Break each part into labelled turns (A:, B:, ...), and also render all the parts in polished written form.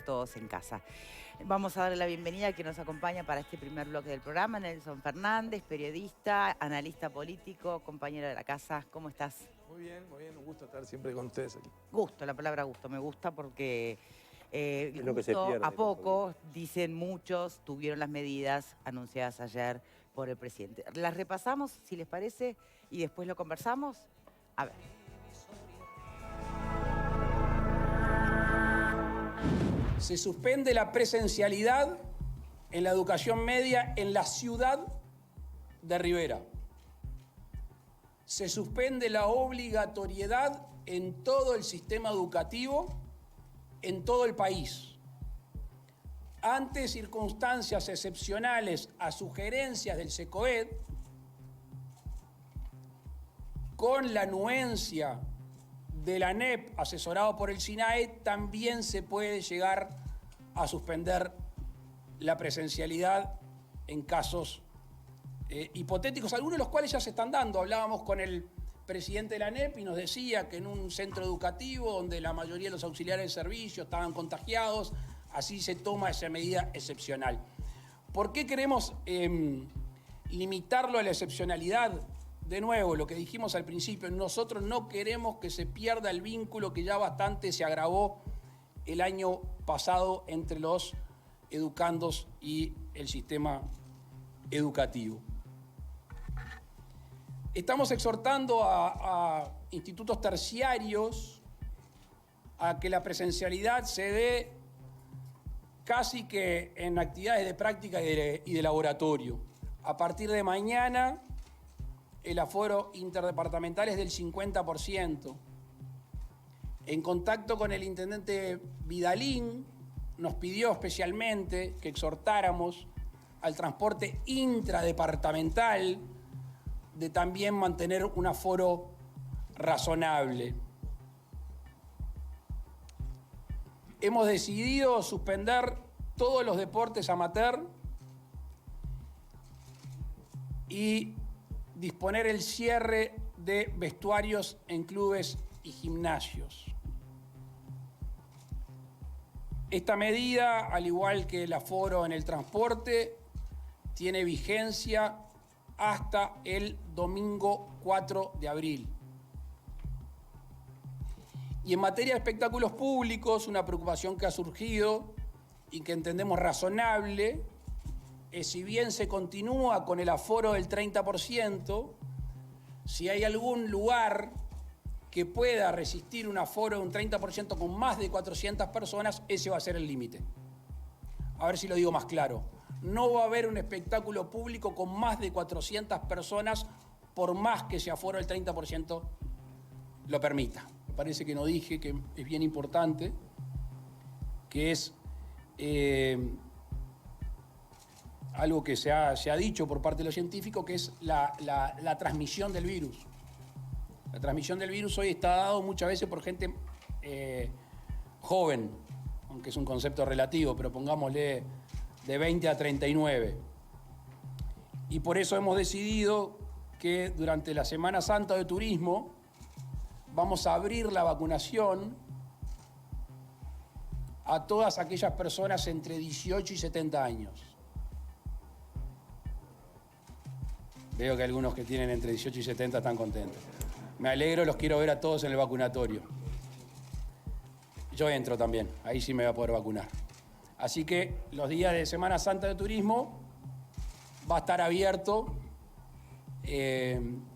A: todos en casa. Vamos a darle la bienvenida a quien nos acompaña para este primer bloque del programa, Nelson Fernández, periodista, analista político, compañero de la casa. ¿Cómo estás?
B: Muy bien, un gusto estar siempre con ustedes aquí.
A: Gusto, la palabra gusto, me gusta porque
C: Es lo que se
A: justo
C: pierde
A: a
C: con
A: poco, dicen muchos, tuvieron las medidas anunciadas ayer por el presidente. Las repasamos, si les parece, y después lo conversamos. A ver.
D: Se suspende la presencialidad en la educación media en la ciudad de Rivera. Se suspende la obligatoriedad en todo el sistema educativo, en todo el país. Ante circunstancias excepcionales a sugerencias del SECOED, con la anuencia de la ANEP, asesorado por el SINAE, también se puede llegar a suspender la presencialidad en casos hipotéticos, algunos de los cuales ya se están dando. Hablábamos con el presidente de la ANEP y nos decía que en un centro educativo donde la mayoría de los auxiliares de servicio estaban contagiados, así se toma esa medida excepcional. ¿Por qué queremos limitarlo a la excepcionalidad? De nuevo, lo que dijimos al principio, nosotros no queremos que se pierda el vínculo que ya bastante se agravó el año pasado entre los educandos y el sistema educativo. Estamos exhortando a institutos terciarios a que la presencialidad se dé casi que en actividades de práctica y de laboratorio. A partir de mañana, el aforo interdepartamental es del 50%. En contacto con el intendente Vidalín, nos pidió especialmente que exhortáramos al transporte intradepartamental de también mantener un aforo razonable. Hemos decidido suspender todos los deportes amateur y disponer el cierre de vestuarios en clubes y gimnasios. Esta medida, al igual que el aforo en el transporte, tiene vigencia hasta el domingo 4 de abril. Y en materia de espectáculos públicos, una preocupación que ha surgido y que entendemos razonable, si bien se continúa con el aforo del 30%, si hay algún lugar que pueda resistir un aforo de un 30% con más de 400 personas, ese va a ser el límite. A ver si lo digo más claro. No va a haber un espectáculo público con más de 400 personas, por más que ese aforo del 30% lo permita. Me parece que no dije, que es bien importante, que es algo que se ha dicho por parte de los científicos, que es la transmisión del virus. La transmisión del virus hoy está dado muchas veces por gente joven, aunque es un concepto relativo, pero pongámosle de 20 a 39. Y por eso hemos decidido que durante la Semana Santa de Turismo vamos a abrir la vacunación a todas aquellas personas entre 18 y 70 años. Veo que algunos que tienen entre 18 y 70 están contentos. Me alegro, los quiero ver a todos en el vacunatorio. Yo entro también, ahí sí me voy a poder vacunar. Así que los días de Semana Santa de Turismo va a estar abierto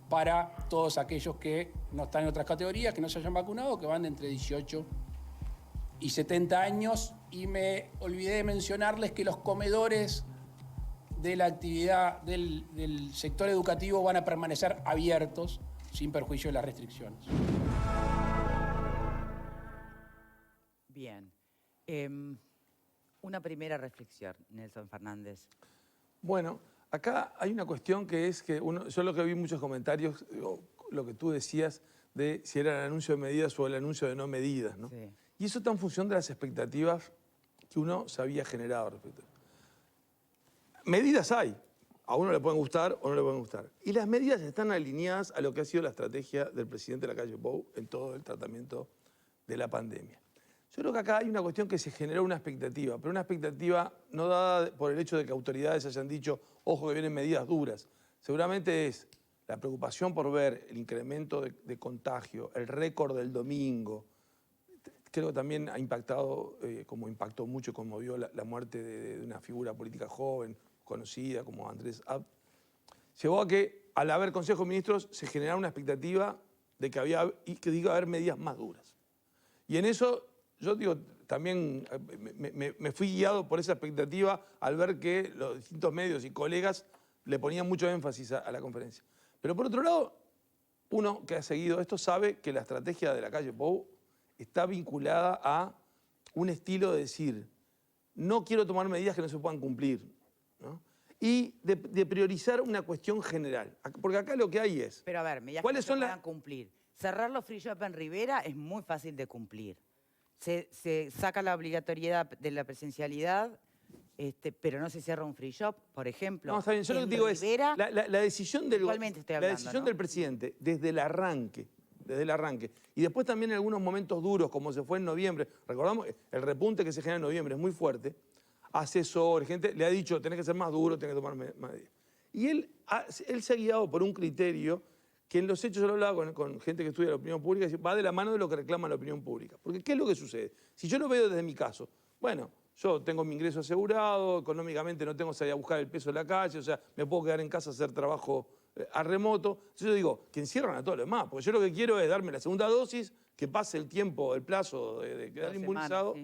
D: para todos aquellos que no están en otras categorías, que no se hayan vacunado, que van de entre 18 y 70 años. Y me olvidé de mencionarles que los comedores de la actividad del sector educativo van a permanecer abiertos sin perjuicio de las restricciones.
A: Bien. Una primera reflexión, Nelson Fernández.
B: Bueno, acá hay una cuestión que es que yo lo que vi muchos comentarios, lo que tú decías de si era el anuncio de medidas o el anuncio de no medidas, ¿no?
A: Sí.
B: Y eso está en función de las expectativas que uno se había generado respecto. Medidas hay. A uno le pueden gustar o no le pueden gustar. Y las medidas están alineadas a lo que ha sido la estrategia del presidente Lacalle Pou en todo el tratamiento de la pandemia. Yo creo que acá hay una cuestión que se generó una expectativa, pero una expectativa no dada por el hecho de que autoridades hayan dicho, ojo que vienen medidas duras. Seguramente es la preocupación por ver el incremento de contagio, el récord del domingo. Creo que también ha impactado, como impactó mucho, conmovió la muerte de una figura política joven, conocida como Andrés Abd. Llevó a que, al haber Consejo de Ministros, se generara una expectativa de que iba a haber medidas más duras. Y en eso, yo digo, también me fui guiado por esa expectativa al ver que los distintos medios y colegas le ponían mucho énfasis a la conferencia. Pero por otro lado, uno que ha seguido esto sabe que la estrategia de la calle Pou está vinculada a un estilo de decir, no quiero tomar medidas que no se puedan cumplir, ¿no? Y de priorizar una cuestión general. Porque acá lo que hay es...
A: Pero a ver, medidas que
B: ¿cuáles
A: no se
B: son
A: puedan cumplir. Cerrar los free shop en Rivera es muy fácil de cumplir. Se saca la obligatoriedad de la presencialidad, pero no se cierra un free shop, por ejemplo.
B: No, está bien. Yo lo que
A: En
B: digo
A: Rivera,
B: es la decisión del
A: igualmente estoy hablando,
B: la decisión
A: ¿no?
B: del presidente desde el arranque, y después también en algunos momentos duros, como se fue en noviembre, recordamos el repunte que se genera en noviembre es muy fuerte, asesores, gente le ha dicho, tenés que ser más duro, tenés que tomar medidas. Y él se ha guiado por un criterio que en los hechos, yo lo hablaba con gente que estudia la opinión pública, va de la mano de lo que reclama la opinión pública. Porque ¿qué es lo que sucede? Si yo lo veo desde mi caso, bueno, yo tengo mi ingreso asegurado, económicamente no tengo que salir a buscar el peso en la calle, o sea, me puedo quedar en casa a hacer trabajo a remoto. Entonces yo digo, que encierran a todos los demás, porque yo lo que quiero es darme la segunda dosis, que pase el tiempo, el plazo de quedar inmunizado,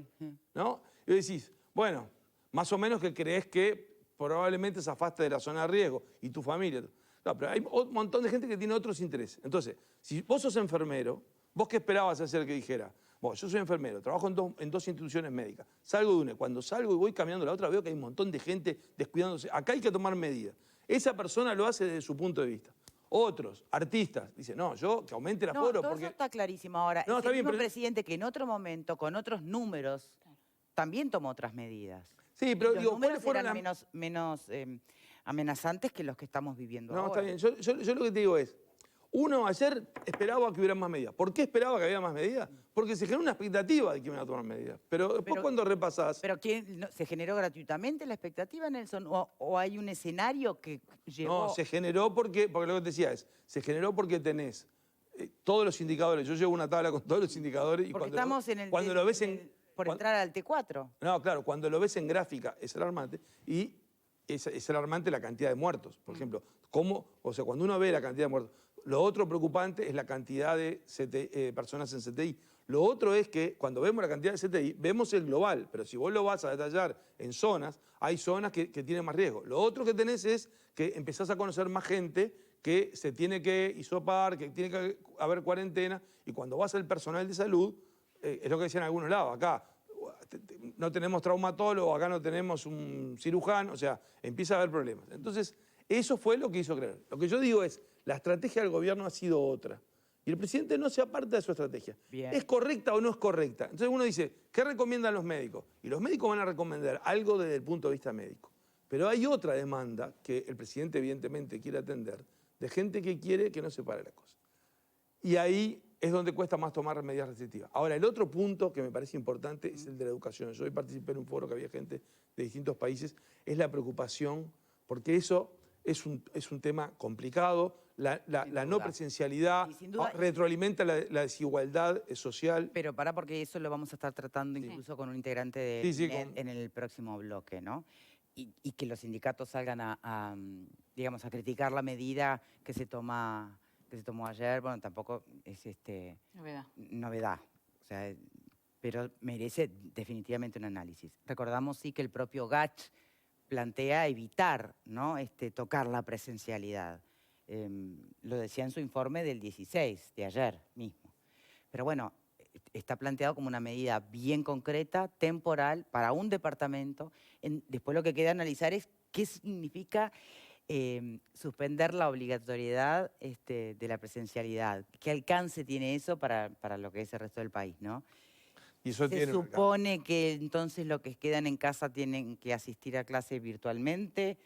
B: ¿no? Y decís, bueno, más o menos que crees que probablemente zafaste de la zona de riesgo y tu familia. No, pero hay un montón de gente que tiene otros intereses. Entonces, si vos sos enfermero, ¿vos qué esperabas hacer que dijera? Bueno, yo soy enfermero, trabajo en dos instituciones médicas. Salgo de una, cuando salgo y voy caminando la otra, veo que hay un montón de gente descuidándose. Acá hay que tomar medidas. Esa persona lo hace desde su punto de vista. Otros, artistas, dicen, no, yo que aumente el aforo
A: todo
B: porque...
A: eso está clarísimo. Ahora,
B: No,
A: es
B: está
A: el
B: bien,
A: mismo
B: pero...
A: presidente que en otro momento, con otros números, también tomó otras medidas.
B: Sí, pero
A: Y los
B: digo,
A: números
B: ¿cuáles fueron
A: eran menos amenazantes que los que estamos viviendo
B: No,
A: ahora.
B: está bien. Yo lo que te digo es, uno ayer esperaba que hubiera más medidas. ¿Por qué esperaba que había más medidas? Porque se generó una expectativa de que iban a tomar medidas. Pero después cuando repasás...
A: ¿Pero se generó gratuitamente la expectativa, Nelson? ¿O hay un escenario que llevó...?
B: No, se generó porque lo que te decía es, se generó porque tenés todos los indicadores. Yo llevo una tabla con todos los indicadores y
A: Porque
B: cuando
A: estamos
B: lo ves
A: por entrar al T4.
B: No, claro, cuando lo ves en gráfica es alarmante y es alarmante la cantidad de muertos. Por ejemplo, cuando uno ve la cantidad de muertos, lo otro preocupante es la cantidad de personas en CTI. Lo otro es que cuando vemos la cantidad de CTI, vemos el global, pero si vos lo vas a detallar en zonas, hay zonas que tienen más riesgo. Lo otro que tenés es que empezás a conocer más gente que se tiene que hisopar, que tiene que haber cuarentena, y cuando vas al personal de salud, es lo que decían en algunos lados, acá no tenemos traumatólogo, acá no tenemos un cirujano, o sea, empieza a haber problemas. Entonces, eso fue lo que hizo creer. Lo que yo digo es, la estrategia del gobierno ha sido otra. Y el presidente no se aparta de su estrategia.
A: Bien.
B: ¿Es correcta o no es correcta? Entonces uno dice, ¿qué recomiendan los médicos? Y los médicos van a recomendar algo desde el punto de vista médico. Pero hay otra demanda que el presidente evidentemente quiere atender, de gente que quiere que no se pare la cosa. Y ahí es donde cuesta más tomar medidas restrictivas. Ahora, el otro punto que me parece importante es el de la educación. Yo hoy participé en un foro que había gente de distintos países, es la preocupación, porque eso es un tema complicado, la no presencialidad retroalimenta la desigualdad social.
A: Pero porque eso lo vamos a estar tratando incluso con un integrante de INED en el próximo bloque, ¿no? Y que los sindicatos salgan digamos, a criticar la medida que se tomó ayer, bueno, tampoco es novedad. O sea, pero merece definitivamente un análisis. Recordamos sí que el propio Gach plantea evitar, ¿no? Tocar la presencialidad. Lo decía en su informe del 16, de ayer mismo. Pero bueno, está planteado como una medida bien concreta, temporal, para un departamento. Después lo que queda analizar es qué significa suspender la obligatoriedad de la presencialidad. ¿Qué alcance tiene eso para lo que es el resto del país, ¿no?
B: Y eso
A: se supone que entonces los que quedan en casa tienen que asistir a clase virtualmente.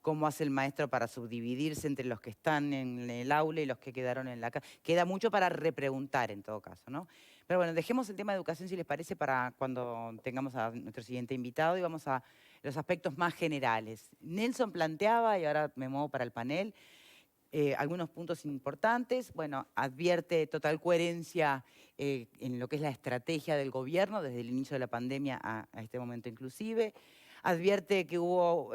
A: ¿Cómo hace el maestro para subdividirse entre los que están en el aula y los que quedaron en la casa? Queda mucho para repreguntar en todo caso, ¿no? Pero bueno, dejemos el tema de educación, si les parece, para cuando tengamos a nuestro siguiente invitado y vamos a los aspectos más generales. Nelson planteaba, y ahora me muevo para el panel, algunos puntos importantes. Bueno, advierte total coherencia en lo que es la estrategia del gobierno desde el inicio de la pandemia a este momento inclusive. Advierte que hubo,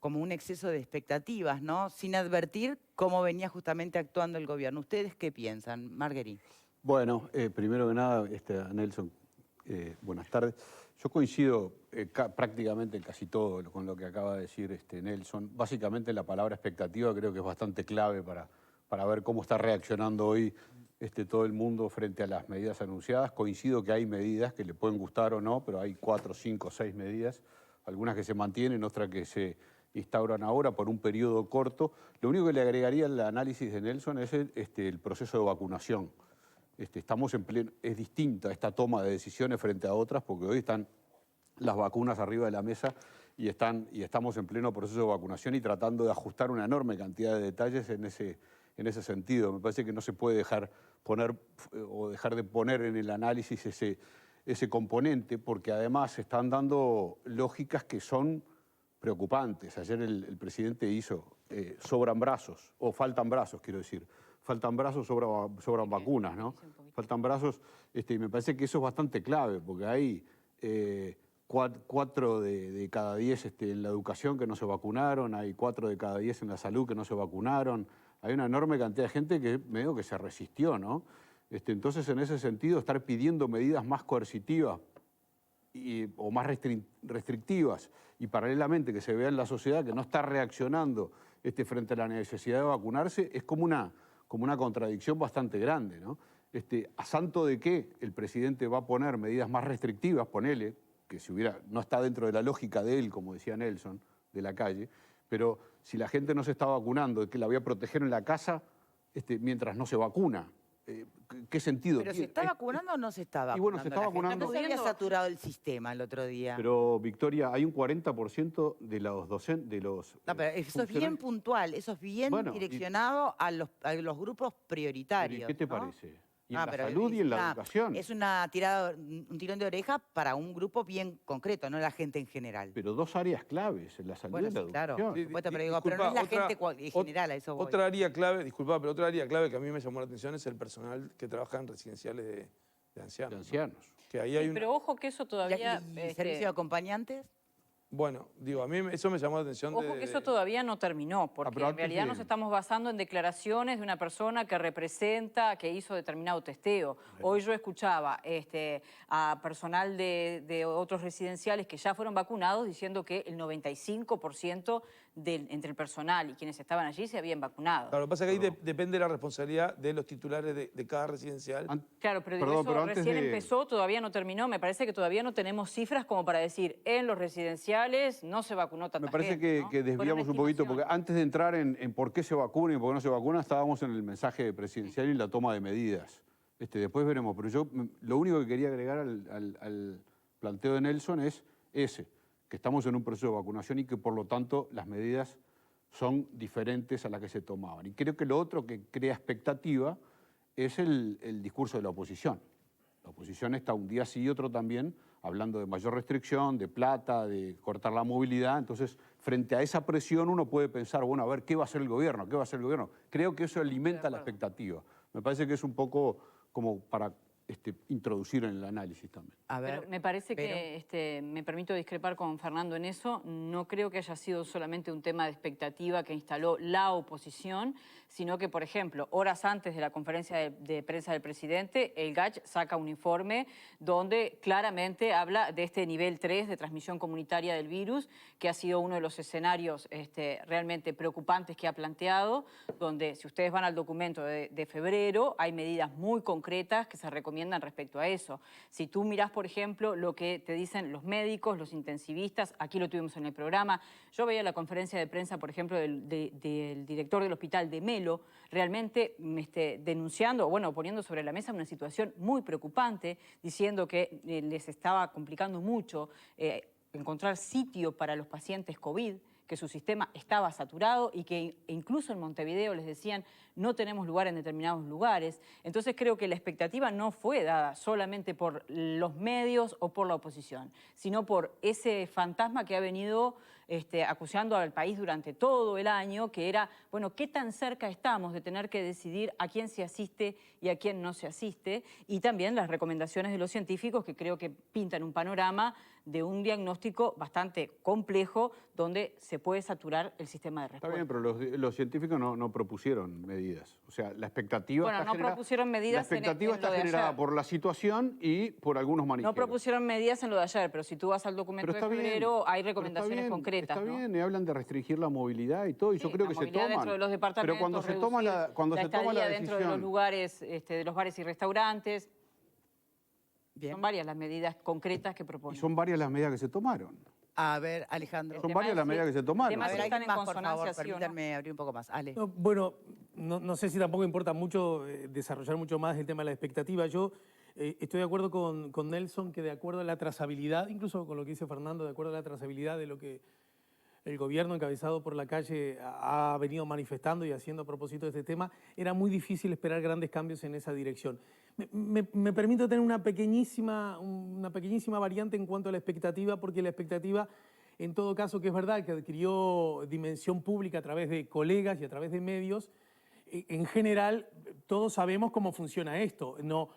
A: como un exceso de expectativas, ¿no? Sin advertir cómo venía justamente actuando el gobierno. ¿Ustedes qué piensan? Marguerite.
C: Bueno, primero que nada, Nelson, buenas tardes. Yo coincido prácticamente en casi todo con lo que acaba de decir Nelson. Básicamente la palabra expectativa creo que es bastante clave para ver cómo está reaccionando hoy todo el mundo frente a las medidas anunciadas. Coincido que hay medidas que le pueden gustar o no, pero hay 4, 5, 6 medidas, algunas que se mantienen, otras que se instauran ahora por un periodo corto. Lo único que le agregaría al análisis de Nelson es el proceso de vacunación. Estamos en pleno, es distinta esta toma de decisiones frente a otras, porque hoy están las vacunas arriba de la mesa y estamos en pleno proceso de vacunación y tratando de ajustar una enorme cantidad de detalles en ese sentido. Me parece que no se puede dejar de poner en el análisis ese componente, porque además se están dando lógicas que son preocupantes. Ayer el presidente hizo, sobran brazos, o faltan brazos, quiero decir. Faltan brazos, sobran vacunas, ¿no? Faltan brazos, y me parece que eso es bastante clave, porque hay 4 de cada 10 en la educación que no se vacunaron, hay 4 de cada 10 en la salud que no se vacunaron, hay una enorme cantidad de gente que medio que se resistió, ¿no? Entonces, en ese sentido, estar pidiendo medidas más coercitivas o más restrictivas y paralelamente que se vea en la sociedad que no está reaccionando frente a la necesidad de vacunarse, es como una contradicción bastante grande, ¿no? A santo de que el presidente va a poner medidas más restrictivas, ponele, que no está dentro de la lógica de él, como decía Nelson, de la calle, pero si la gente no se está vacunando, ¿de que la voy a proteger en la casa mientras no se vacuna? ¿Qué sentido
A: tiene? ¿Pero se está vacunando o no se está vacunando?
C: Y bueno, se está vacunando.
A: No se había saturado el sistema el otro día.
C: Pero, Victoria, hay un 40% de los docentes,
A: No, pero eso es bien puntual, eso es bien direccionado a los grupos prioritarios.
C: ¿Qué te
A: ¿no?
C: parece? Y en la salud y en la educación.
A: Es un tirón de oreja para un grupo bien concreto, no la gente en general.
C: Pero 2 áreas claves, en la salud y en la educación.
A: Claro, pero no es la gente en general, a eso voy.
B: Otra área clave, disculpa, pero otra área clave que a mí me llamó la atención es el personal que trabaja en residenciales de ancianos.
C: De ancianos.
B: Que ahí hay
E: pero ojo que eso todavía...
A: ¿Y servicio de acompañantes?
B: Bueno, digo, a mí eso me llamó la atención.
E: Ojo que eso todavía no terminó, porque en realidad nos estamos basando en declaraciones de una persona que representa, que hizo determinado testeo. Hoy yo escuchaba a personal de otros residenciales que ya fueron vacunados diciendo que el 95% entre el personal y quienes estaban allí se habían vacunado.
B: Claro, lo que pasa es que ahí depende de la responsabilidad de los titulares de cada residencial.
E: Claro, pero eso recién empezó, todavía no terminó. Me parece que todavía no tenemos cifras como para decir en los residenciales no se vacunó tanta gente.
C: Me parece que desviamos un poquito, porque antes de entrar en por qué se vacuna y por qué no se vacuna, estábamos en el mensaje presidencial y la toma de medidas. Después veremos, pero yo lo único que quería agregar al planteo de Nelson es que estamos en un proceso de vacunación y que por lo tanto las medidas son diferentes a las que se tomaban. Y creo que lo otro que crea expectativa es el discurso de la oposición. La oposición está un día sí y otro también hablando de mayor restricción, de plata, de cortar la movilidad. Entonces, frente a esa presión uno puede pensar, bueno, a ver, ¿qué va a hacer el gobierno? ¿Qué va a hacer el gobierno? Creo que eso alimenta la expectativa. Me parece que es un poco como para introducir en el análisis también.
E: A ver, pero me parece que, me permito discrepar con Fernando en eso, no creo que haya sido solamente un tema de expectativa que instaló la oposición, sino que, por ejemplo, horas antes de la conferencia de prensa del presidente, el GACH saca un informe donde claramente habla de este nivel 3 de transmisión comunitaria del virus, que ha sido uno de los escenarios realmente preocupantes que ha planteado, donde si ustedes van al documento de febrero, hay medidas muy concretas que se recomiendan respecto a eso. Si tú mirás, por ejemplo, lo que te dicen los médicos, los intensivistas, aquí lo tuvimos en el programa, yo veía la conferencia de prensa, por ejemplo, del director del hospital de Melo, realmente denunciando, bueno, poniendo sobre la mesa una situación muy preocupante, diciendo que les estaba complicando mucho encontrar sitio para los pacientes COVID, que su sistema estaba saturado y que incluso en Montevideo les decían no tenemos lugar en determinados lugares. Entonces creo que la expectativa no fue dada solamente por los medios o por la oposición, sino por ese fantasma que ha venido acusando al país durante todo el año, que era, bueno, ¿qué tan cerca estamos de tener que decidir a quién se asiste y a quién no se asiste? Y también las recomendaciones de los científicos, que creo que pintan un panorama de un diagnóstico bastante complejo donde se puede saturar el sistema de respuesta.
C: Está bien, pero los científicos no propusieron medidas. O sea, la expectativa
E: bueno,
C: está
E: no propusieron medidas.
C: La expectativa está generada por la situación y por algunos maniqueos.
E: No propusieron medidas en lo de ayer, pero si tú vas al documento de febrero hay recomendaciones concretas.
C: Está
E: ¿no?
C: bien, y hablan de restringir la movilidad y todo, y yo creo que se toman.
E: Dentro de los departamentos,
C: pero cuando se toma la decisión
E: dentro de los lugares, de los bares y restaurantes. Bien. Son varias las medidas concretas que proponen.
C: Y son varias las medidas que se tomaron.
A: A ver, Alejandro.
C: Son varias las medidas que se tomaron.
A: A ver, están en consonancia, permítanme abrir un poco más. Ale.
F: No, bueno, no sé si tampoco importa mucho desarrollar mucho más el tema de la expectativa. Yo estoy de acuerdo con Nelson que de acuerdo a la trazabilidad, incluso con lo que dice Fernando, de acuerdo a la trazabilidad de lo que el gobierno encabezado por la calle ha venido manifestando y haciendo a propósito de este tema, era muy difícil esperar grandes cambios en esa dirección. Me permito tener una pequeñísima variante en cuanto a la expectativa, porque la expectativa, en todo caso, que es verdad que adquirió dimensión pública a través de colegas y a través de medios, en general todos sabemos cómo funciona esto. No,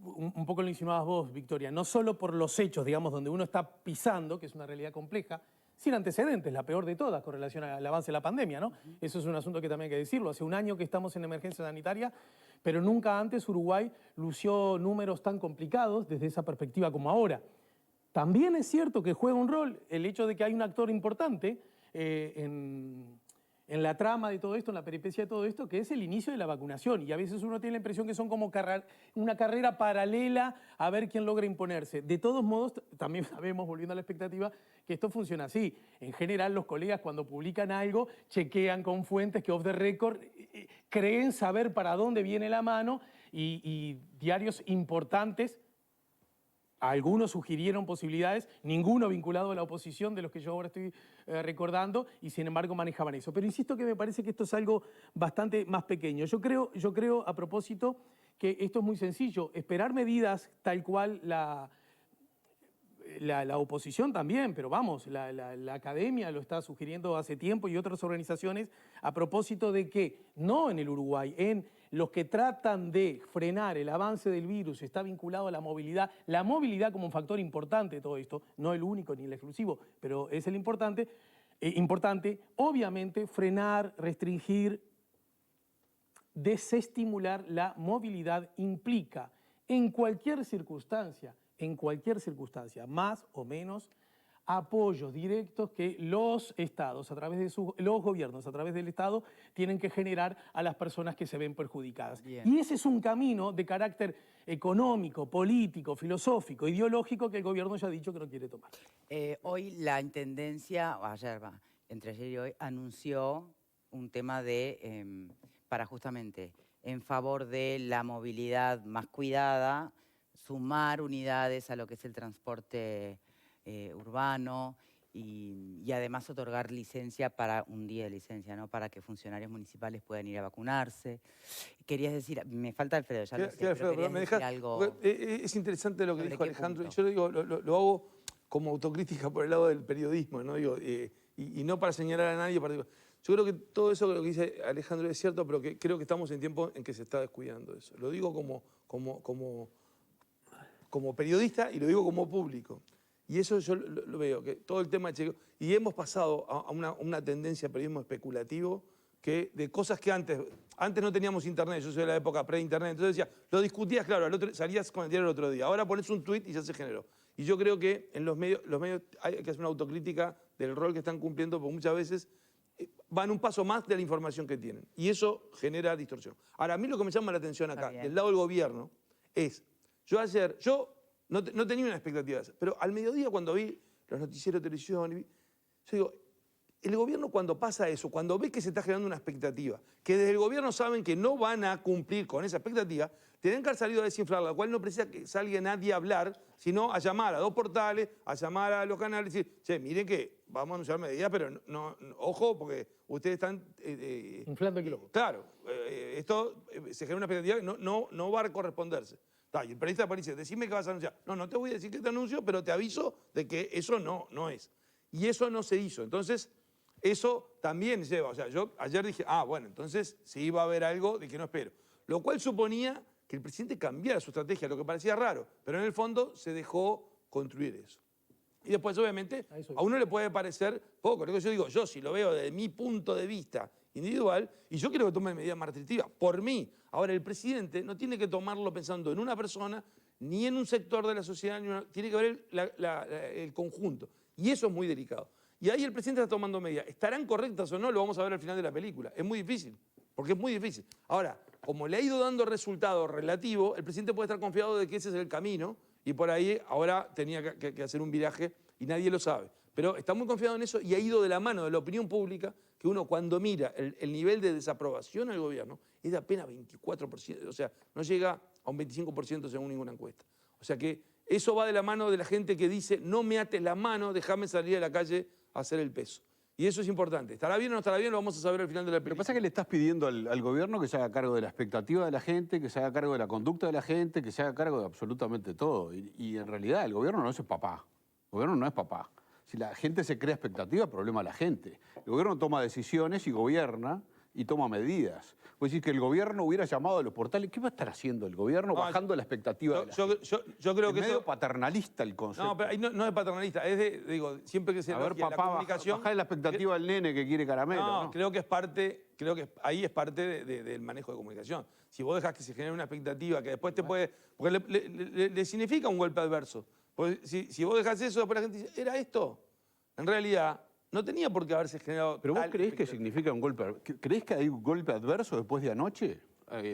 F: un poco lo insinuabas vos, Victoria, no solo por los hechos, digamos, donde uno está pisando, que es una realidad compleja, sin antecedentes, la peor de todas con relación al avance de la pandemia, ¿no? Eso es un asunto que también hay que decirlo. Hace un año que estamos en emergencia sanitaria, pero nunca antes Uruguay lució números tan complicados desde esa perspectiva como ahora. También es cierto que juega un rol el hecho de que hay un actor importante en la trama de todo esto, en la peripecia de todo esto, que es el inicio de la vacunación. Y a veces uno tiene la impresión que son como una carrera paralela a ver quién logra imponerse. De todos modos, también sabemos, volviendo a la expectativa, que esto funciona así. En general, los colegas cuando publican algo, chequean con fuentes que off the record creen saber para dónde viene la mano y diarios importantes. Algunos sugirieron posibilidades, ninguno vinculado a la oposición de los que yo ahora estoy recordando, y sin embargo manejaban eso. Pero insisto que me parece que esto es algo bastante más pequeño. Yo creo a propósito que esto es muy sencillo. Esperar medidas tal cual la oposición también, pero vamos, la academia lo está sugiriendo hace tiempo y otras organizaciones a propósito de que no en el Uruguay, en los que tratan de frenar el avance del virus está vinculado a la movilidad como un factor importante de todo esto, no el único ni el exclusivo, pero es el importante, obviamente frenar, restringir, desestimular la movilidad implica en cualquier circunstancia, más o menos, apoyos directos que los estados, los gobiernos a través del Estado, tienen que generar a las personas que se ven perjudicadas. Bien. Y ese es un camino de carácter económico, político, filosófico, ideológico que el gobierno ya ha dicho que no quiere tomar.
A: Hoy la Intendencia, entre ayer y hoy, anunció un tema para justamente en favor de la movilidad más cuidada, sumar unidades a lo que es el transporte urbano y además otorgar licencia para un día de licencia, ¿no? Para que funcionarios municipales puedan ir a vacunarse. Querías decir, me falta Alfredo, ya lo sé, pero querías decir algo.
B: Es interesante lo que dijo Alejandro. Yo lo hago como autocrítica por el lado del periodismo, ¿no? Digo, y no para señalar a nadie. Yo creo que todo eso que dice Alejandro es cierto, pero que creo que estamos en tiempo en que se está descuidando eso. Lo digo como periodista y lo digo como público. Y eso yo lo veo, que todo el tema de chequeo. Y hemos pasado a una tendencia de periodismo especulativo que de cosas que antes no teníamos internet, yo soy de la época pre-internet, entonces decía, lo discutías, claro, salías con el diario el otro día. Ahora pones un tuit y ya se generó. Y yo creo que en los medios hay que hacer una autocrítica del rol que están cumpliendo, porque muchas veces van un paso más de la información que tienen. Y eso genera distorsión. Ahora, a mí lo que me llama la atención acá, del lado del gobierno, es, yo no tenía una expectativa de eso, pero al mediodía cuando vi los noticieros de televisión, yo digo, el gobierno cuando pasa eso, cuando ve que se está generando una expectativa, que desde el gobierno saben que no van a cumplir con esa expectativa, Tenían que haber salido a desinflar, lo cual no precisa que salga nadie a hablar, sino a llamar a 2 portales, a llamar a los canales y decir, che, miren que vamos a anunciar medidas, pero ojo, porque ustedes están...
F: inflando el quilombo.
B: Claro, esto se genera una expectativa que no va a corresponderse. Y el periodista dice, decime que vas a anunciar. No te voy a decir que te anuncio, pero te aviso de que eso no es. Y eso no se hizo. Entonces, eso también lleva, o sea, yo ayer dije, bueno, entonces sí va a haber algo de que no espero. Lo cual suponía que el presidente cambiara su estrategia, lo que parecía raro, pero en el fondo se dejó construir eso. Y después, obviamente, a uno le puede parecer poco. Lo que yo digo, yo si lo veo desde mi punto de vista individual, y yo quiero que tome medidas más restrictivas, por mí. Ahora, el presidente no tiene que tomarlo pensando en una persona, ni en un sector de la sociedad, tiene que ver el conjunto. Y eso es muy delicado. Y ahí el presidente está tomando medidas. ¿Estarán correctas o no? Lo vamos a ver al final de la película. Es muy difícil, porque es muy difícil. Ahora, como le ha ido dando resultado relativo, el presidente puede estar confiado de que ese es el camino, y por ahí ahora tenía que hacer un viraje y nadie lo sabe. Pero está muy confiado en eso y ha ido de la mano de la opinión pública, que uno cuando mira el nivel de desaprobación al gobierno es de apenas 24%, o sea, no llega a un 25% según ninguna encuesta. O sea que eso va de la mano de la gente que dice, no me ates la mano, déjame salir a la calle a hacer el peso. Y eso es importante. ¿Estará bien o no estará bien? Lo vamos a saber al final de la película.
C: Lo que pasa es que le estás pidiendo al gobierno que se haga cargo de la expectativa de la gente, que se haga cargo de la conducta de la gente, que se haga cargo de absolutamente todo. Y en realidad el gobierno no es papá. El gobierno no es papá. Si la gente se crea expectativa, problema de la gente. El gobierno toma decisiones y gobierna y toma medidas. Vos decís que el gobierno hubiera llamado a los portales. ¿Qué va a estar haciendo el gobierno bajando la expectativa de la gente?
B: Yo creo que
C: es medio paternalista el concepto.
B: No, pero ahí no es paternalista. Es de, digo, siempre que se elogia la comunicación...
C: Bajar la expectativa al nene que quiere caramelo.
B: No, creo que ahí es parte del manejo de comunicación. Si vos dejas que se genere una expectativa que después te puede... Porque le significa un golpe adverso. Porque si vos dejás eso, después la gente dice, ¿era esto? En realidad, no tenía por qué haberse generado...
C: ¿Pero vos creés que significa un golpe? ¿Creés que hay un golpe adverso después de anoche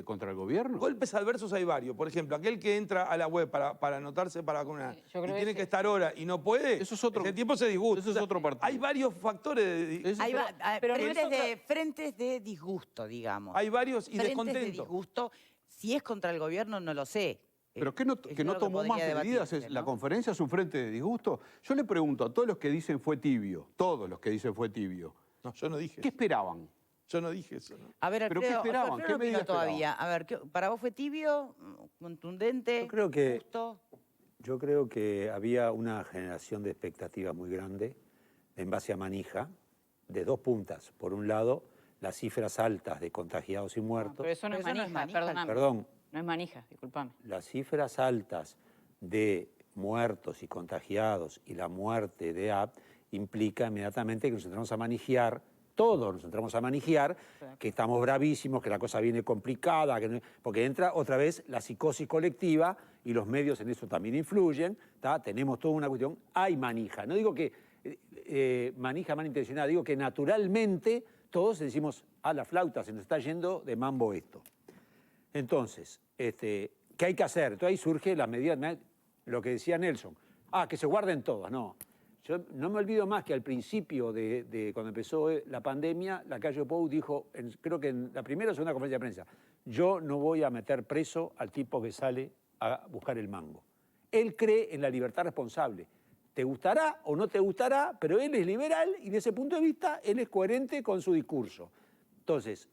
C: contra el gobierno?
B: Golpes adversos hay varios. Por ejemplo, aquel que entra a la web para anotarse para vacunar y tiene que estar hora y no puede,
C: eso es otro,
B: ese tiempo se disgusta.
C: Eso es otro partido.
B: Hay varios factores de...
A: frentes de disgusto, digamos.
B: Hay varios y
A: frentes
B: descontento.
A: De disgusto. Si es contra el gobierno, no lo sé.
C: ¿Pero que no tomó más medidas? ¿No? ¿La conferencia es un frente de disgusto? Yo le pregunto a todos los que dicen fue tibio, todos los que dicen fue tibio.
B: No, yo no dije.
C: ¿Qué esperaban?
B: Yo no dije eso, ¿no?
A: A ver, Alfredo,
C: ¿pero qué esperaban?
A: ¿Qué medida todavía? A ver, ¿para vos fue tibio, contundente, justo?
G: Yo creo que había una generación de expectativas muy grande en base a manija, de 2 puntas. Por un lado, las cifras altas de contagiados y muertos.
E: Pero eso no es manija, perdóname.
G: Perdón.
E: No es manija, discúlpame.
G: Las cifras altas de muertos y contagiados y la muerte de AP implica inmediatamente que nos entramos a manijear, todos nos entramos a manijear, que estamos bravísimos, que la cosa viene complicada, porque entra otra vez la psicosis colectiva y los medios en eso también influyen, tenemos toda una cuestión, hay manija. No digo que manija malintencionada, digo que naturalmente todos decimos, la flauta, se nos está yendo de mambo esto. Entonces, ¿qué hay que hacer? Entonces ahí surge la medida, lo que decía Nelson, que se guarden todas, no. Yo no me olvido más que al principio de cuando empezó la pandemia, Lacalle Pou dijo, creo que en la primera o segunda conferencia de prensa, yo no voy a meter preso al tipo que sale a buscar el mango. Él cree en la libertad responsable. Te gustará o no te gustará, pero él es liberal y desde ese punto de vista él es coherente con su discurso. Entonces,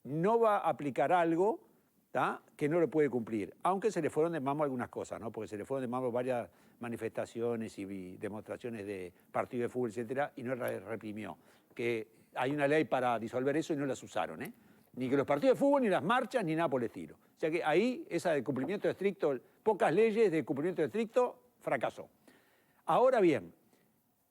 G: no va a aplicar algo que no lo puede cumplir, aunque se le fueron de mambo algunas cosas, ¿no? Porque se le fueron de mambo varias manifestaciones y demostraciones de partido de fútbol, etcétera, y no reprimió. Que hay una ley para disolver eso y no las usaron, Ni que los partidos de fútbol, ni las marchas, ni nada por el estilo. O sea que ahí, esa de cumplimiento estricto, pocas leyes de cumplimiento estricto, fracasó. Ahora bien,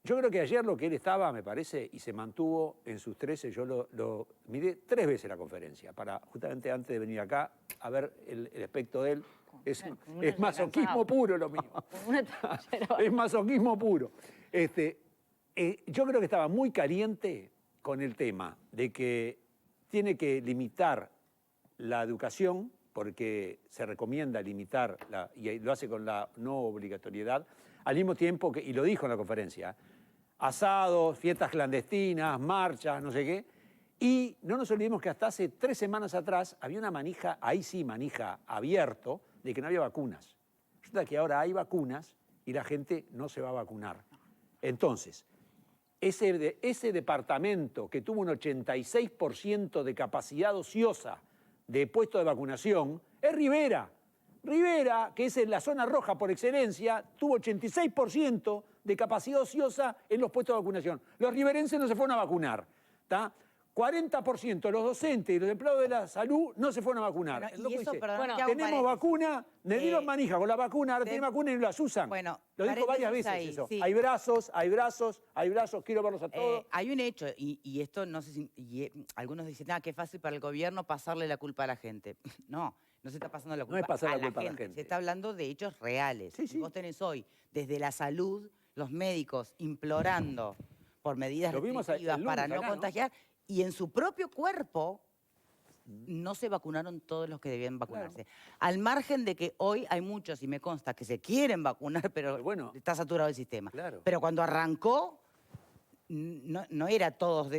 G: yo creo que ayer lo que él estaba, me parece, y se mantuvo en sus 13, yo lo miré 3 veces la conferencia, para justamente antes de venir acá a ver el aspecto de él. Es masoquismo puro lo mío. Es masoquismo puro. Yo creo que estaba muy caliente con el tema de que tiene que limitar la educación, porque se recomienda limitar, y lo hace con la no obligatoriedad, al mismo tiempo que, y lo dijo en la conferencia, asados, fiestas clandestinas, marchas, no sé qué, Y no nos olvidemos que hasta hace 3 semanas atrás había una manija, ahí sí, manija abierto, de que no había vacunas. Resulta que ahora hay vacunas y la gente no se va a vacunar. Entonces, ese departamento que tuvo un 86% de capacidad ociosa de puesto de vacunación es Rivera. Rivera, que es en la zona roja por excelencia, tuvo 86% de capacidad ociosa en los puestos de vacunación. Los riverenses no se fueron a vacunar, ¿tá? 40% de los docentes y los empleados de la salud no se fueron a vacunar.
A: Bueno,
G: El loco
A: y eso,
G: dice,
A: perdón,
E: bueno,
A: que hago
G: tenemos
A: paréntesis.
G: vacuna, me dieron manija con la vacuna, ahora tienen vacuna y no las usan.
A: Bueno,
G: lo dijo varias
A: paréntesis
G: veces
A: ahí,
G: eso.
A: sí.
G: Hay brazos, quiero verlos a todos.
A: Hay un hecho, y esto no sé si... algunos dicen, qué fácil para el gobierno pasarle la culpa a la gente. No se está pasando la culpa
G: No es pasar
A: a
G: la culpa a la gente.
A: Se está hablando de hechos reales.
G: Sí, sí.
A: Y vos tenés hoy, desde la salud, los médicos implorando por medidas
G: Lo vimos
A: restrictivas
G: el
A: para
G: lunes
A: no
G: acá, ¿no?
A: contagiar, y en su propio cuerpo no se vacunaron todos los que debían vacunarse. Al margen de que hoy hay muchos, y me consta, que se quieren vacunar, pero
G: bueno,
A: está saturado el sistema.
G: claro.
A: Pero cuando arrancó, no era todos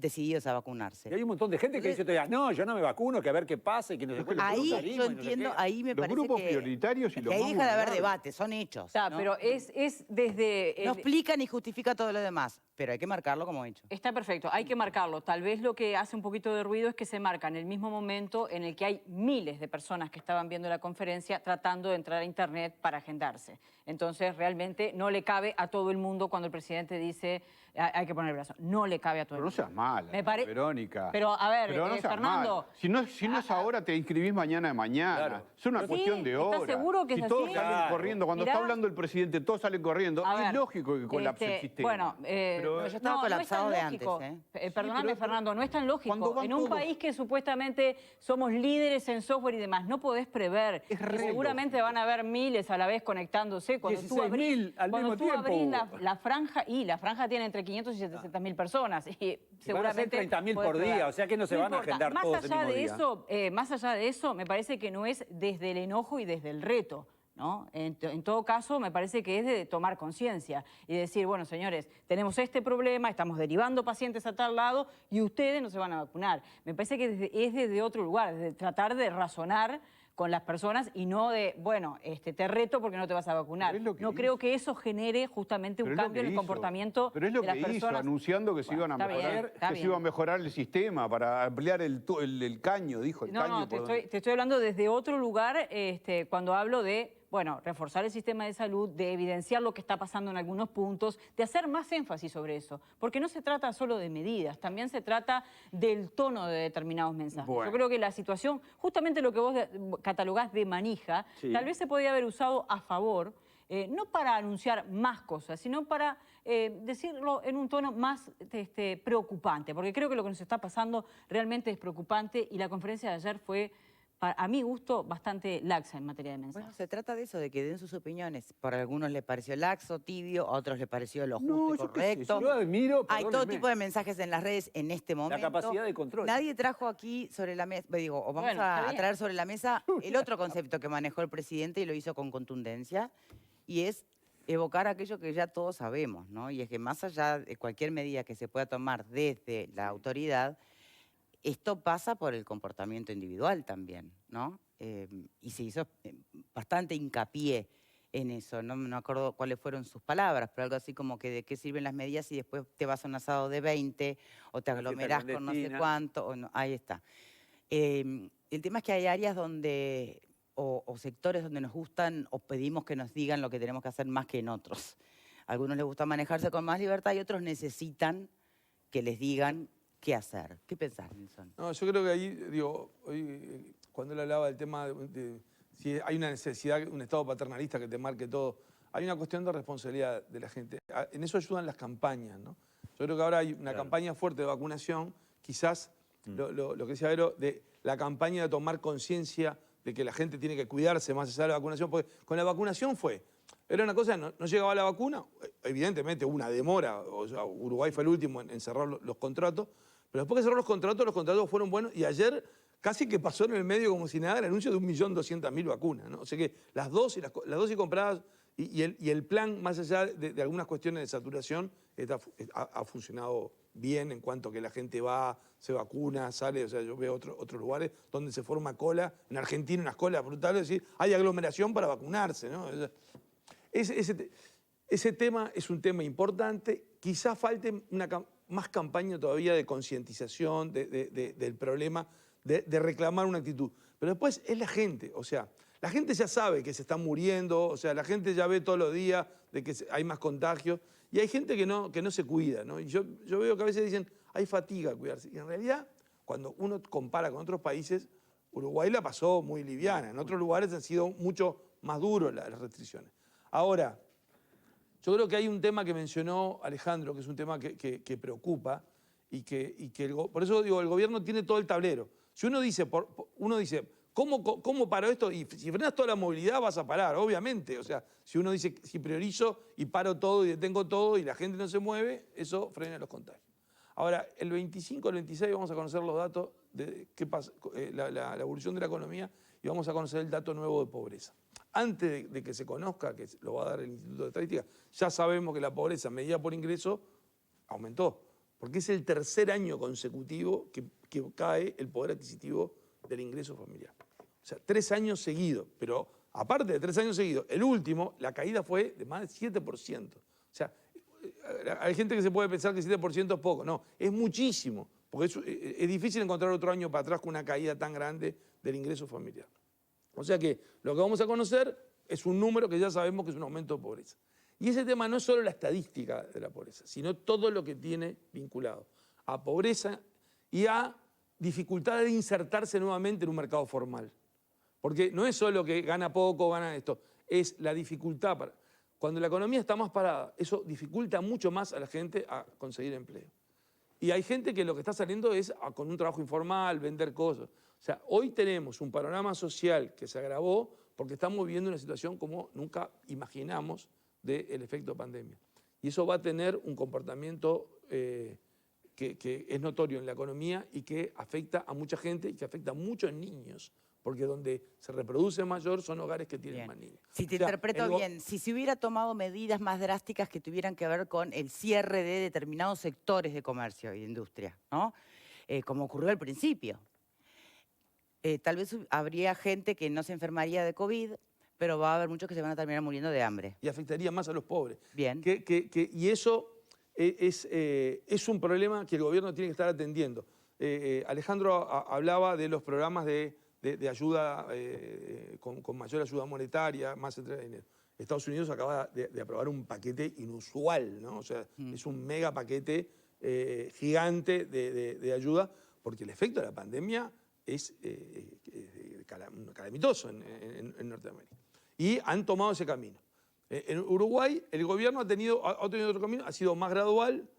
A: decididos a vacunarse.
G: Y hay un montón de gente que dice todavía, no, yo no me vacuno, que a ver qué pasa y que no se puede.
A: Ahí yo entiendo, ahí me
C: Los
A: parece
C: grupos
A: que...
C: prioritarios y
A: que
C: los
A: ahí
C: más
A: deja de haber
C: vulnerables.
A: debate, son hechos.
E: Está,
A: ¿no?
E: pero es desde...
A: No explica ni justifica todo lo demás, pero hay que marcarlo como hecho.
E: Está perfecto, hay que marcarlo. Tal vez lo que hace un poquito de ruido es que se marca en el mismo momento en el que hay miles de personas que estaban viendo la conferencia tratando de entrar a internet para agendarse. Entonces, realmente no le cabe a todo el mundo cuando el presidente dice hay que poner el brazo. No le cabe a todo
C: Pero no
E: el mundo.
C: seas mala,
E: Me pare-
C: Verónica.
E: Pero, a ver,
C: Pero no seas
E: Fernando...
C: mala. Si no es ahora, te inscribís mañana de mañana.
G: Claro.
C: Es una
E: Sí,
C: cuestión de
E: ¿estás
C: horas.
E: seguro que
C: si
E: es
C: todos
E: así?
C: salen
G: Claro.
C: corriendo, cuando
E: Mirá.
C: está hablando el presidente, todos salen corriendo.
E: A
C: Es
E: ver,
C: lógico que colapse el sistema.
E: Bueno,
C: Pero-
A: No, ya estaba colapsado
E: no es tan
A: de
E: lógico.
A: antes,
E: Perdóname,
C: pero-
E: Fernando, no es tan
C: Cuando
E: lógico.
C: van
E: En un
C: todos-
E: país que supuestamente somos líderes en software y demás, no podés prever.
C: Es
E: que
C: re
E: seguramente van a haber miles a la vez conectándose. Cuando tú
G: 16.000 al
E: cuando
G: mismo
E: tú
G: tiempo,
E: abrís
G: Hugo.
E: la franja, y la franja tiene entre 500 y 700.000 personas. Y
G: van a ser
E: seguramente
G: 30.000
E: podés
G: por día,
E: prever.
G: o sea que no se van a
E: importa.
G: agendar
E: Más
G: todos el
E: allá
G: mismo
E: de
G: día.
E: eso, más allá de eso, me parece que no es desde el enojo y desde el reto, ¿no? En todo caso, me parece que es de tomar conciencia y decir, bueno, señores, tenemos este problema, estamos derivando pacientes a tal lado y ustedes no se van a vacunar. Me parece que es desde otro lugar, desde tratar de razonar con las personas y no de, bueno, te reto porque no te vas a vacunar.
C: Pero es lo que
E: No
C: hizo.
E: creo que eso genere justamente
C: Pero
E: un
C: es lo
E: cambio
C: que
E: en el
C: hizo.
E: comportamiento
C: Pero es lo
E: de las
C: que hizo,
E: personas.
C: anunciando que se
E: Bueno,
C: iban a
E: está bien,
C: mejorar,
E: está
C: que se
E: bien.
C: iba a mejorar el sistema para ampliar el caño, dijo el
E: No,
C: caño.
E: no,
C: por
E: te estoy hablando desde otro lugar cuando hablo de, bueno, reforzar el sistema de salud, de evidenciar lo que está pasando en algunos puntos, de hacer más énfasis sobre eso. Porque no se trata solo de medidas, también se trata del tono de determinados mensajes.
C: Bueno.
E: Yo creo que la situación, justamente lo que vos catalogás de manija,
G: Sí.
E: tal vez se podía haber usado a favor, no para anunciar más cosas, sino para decirlo en un tono más preocupante, porque creo que lo que nos está pasando realmente es preocupante y la conferencia de ayer fue, a mi gusto, bastante laxa en materia de mensajes.
A: Bueno, se trata de eso, de que den sus opiniones. Por algunos les pareció laxo, tibio, a otros les pareció lo justo
G: No,
A: y
G: yo qué sé,
A: correcto.
G: yo admiro,
A: Hay todo
G: perdónenme.
A: tipo de mensajes en las redes en este momento.
G: capacidad de control.
A: Nadie trajo aquí sobre la mesa, o vamos
E: Bueno, está
A: a
E: bien.
A: traer sobre la mesa el otro concepto que manejó el presidente y lo hizo con contundencia, y es evocar aquello que ya todos sabemos, ¿no? Y es que más allá de cualquier medida que se pueda tomar desde la autoridad, esto pasa por el comportamiento individual también, ¿no? Y se hizo bastante hincapié en eso. No me acuerdo cuáles fueron sus palabras, pero algo así como que de qué sirven las medidas si después te vas a un asado de 20 o te
G: Una fiesta
A: aglomerás con no sé
G: clandestina.
A: cuánto. O no, ahí está. El tema es que hay áreas donde, o sectores donde nos gustan o pedimos que nos digan lo que tenemos que hacer más que en otros. A algunos les gusta manejarse con más libertad y otros necesitan que les digan qué hacer. ¿Qué pensás, Nelson?
B: No, yo creo que ahí, digo, hoy, cuando él hablaba del tema de si hay una necesidad, un Estado paternalista que te marque todo, hay una cuestión de responsabilidad de la gente. En eso ayudan las campañas, ¿no? Yo creo que ahora hay una campaña fuerte de vacunación, quizás lo que decía Vero, de la campaña de tomar conciencia de que la gente tiene que cuidarse más allá de la vacunación, porque con la vacunación era una cosa, no llegaba la vacuna, evidentemente hubo una demora, o sea, Uruguay fue el último en cerrar los contratos, pero después que cerró los contratos fueron buenos y ayer casi que pasó en el medio como si nada el anuncio de 1.200.000 vacunas, ¿no? O sea que las dosis compradas Y el plan, más allá de algunas cuestiones de saturación, ha funcionado bien en cuanto a que la gente va, se vacuna, sale. O sea, yo veo otros lugares donde se forma cola. En Argentina unas colas brutales, es decir, hay aglomeración para vacunarse, ¿no? Ese tema es un tema importante. Quizás falte más campaña todavía de concientización del problema, de reclamar una actitud. Pero después es la gente, o sea, la gente ya sabe que se está muriendo, o sea, la gente ya ve todos los días de que hay más contagios, y hay gente que no se cuida, ¿no? Y yo veo que a veces dicen, hay fatiga a cuidarse. Y en realidad, cuando uno compara con otros países, Uruguay la pasó muy liviana. En otros lugares han sido mucho más duros las restricciones. Ahora, yo creo que hay un tema que mencionó Alejandro, que es un tema que preocupa, por eso digo, el gobierno tiene todo el tablero. Si uno dice, ¿cómo paro esto? Y si frenas toda la movilidad vas a parar, obviamente. O sea, si uno dice, si priorizo y paro todo y detengo todo y la gente no se mueve, eso frena los contagios. Ahora, el 25, el 26 vamos a conocer los datos de qué pasa, la evolución de la economía, y vamos a conocer el dato nuevo de pobreza. Antes de que se conozca, que lo va a dar el Instituto de Estadística, ya sabemos que la pobreza medida por ingreso aumentó, porque es el tercer año consecutivo que cae el poder adquisitivo del ingreso familiar. O sea, 3 años seguidos, pero aparte de 3 años seguidos, el último, la caída fue de más del 7%. O sea, hay gente que se puede pensar que 7% es poco. No, es muchísimo, porque es difícil encontrar otro año para atrás con una caída tan grande del ingreso familiar. O sea que lo que vamos a conocer es un número que ya sabemos que es un aumento de pobreza. Y ese tema no es solo la estadística de la pobreza, sino todo lo que tiene vinculado a pobreza y a dificultad de insertarse nuevamente en un mercado formal. Porque no es solo que gana poco, gana esto, es la dificultad. Cuando la economía está más parada, eso dificulta mucho más a la gente a conseguir empleo. Y hay gente que lo que está saliendo es con un trabajo informal, vender cosas. O sea, hoy tenemos un panorama social que se agravó porque estamos viviendo una situación como nunca imaginamos del efecto pandemia. Y eso va a tener un comportamiento que es notorio en la economía y que afecta a mucha gente y que afecta a muchos niños, porque donde se reproduce mayor son hogares que tienen más niños.
A: Si te interpreto bien, si se hubiera tomado medidas más drásticas que tuvieran que ver con el cierre de determinados sectores de comercio y de industria, ¿no? Como ocurrió al principio. Tal vez habría gente que no se enfermaría de COVID, pero va a haber muchos que se van a terminar muriendo de hambre.
B: Y afectaría más a los pobres.
A: Bien.
B: Y eso es un problema que el gobierno tiene que estar atendiendo. Alejandro hablaba de los programas de ayuda, con mayor ayuda monetaria, más entrega de dinero. Estados Unidos acaba de aprobar un paquete inusual, ¿no? O sea, es un mega paquete gigante de ayuda, porque el efecto de la pandemia es calamitoso en Norteamérica. Y han tomado ese camino. En Uruguay el gobierno ha tenido otro camino, ha sido más gradual.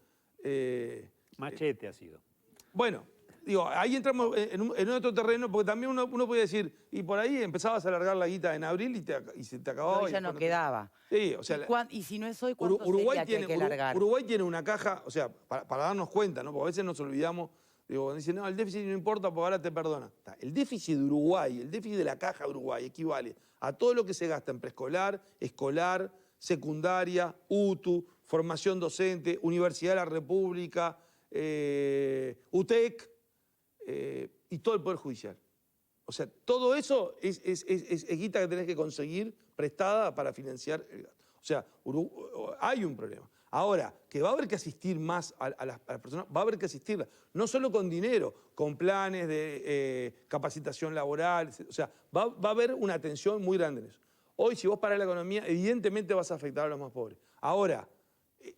G: Machete ha sido.
B: Bueno, digo, ahí entramos en otro terreno, porque también uno puede decir, y por ahí empezabas a alargar la guita en abril y se te acababa.
A: No, ya no quedaba.
B: Sí, o sea,
A: ¿Y si no es hoy, cuánto
B: Uruguay
A: sería que hay que largar?
B: Uruguay tiene una caja, o sea, para darnos cuenta, ¿no? Porque a veces nos olvidamos, digo, dicen, no, el déficit no importa porque ahora te perdona. El déficit de Uruguay, el déficit de la caja de Uruguay equivale a todo lo que se gasta en preescolar, escolar, secundaria, UTU, formación docente, Universidad de la República, UTEC, y todo el Poder Judicial. O sea, todo eso es guita que tenés que conseguir prestada para financiar el gasto. O sea, hay un problema. Ahora, que va a haber que asistir más a las personas, va a haber que asistirlas, no solo con dinero, con planes de capacitación laboral, o sea, va a haber una atención muy grande en eso. Hoy, si vos parás la economía, evidentemente vas a afectar a los más pobres. Ahora,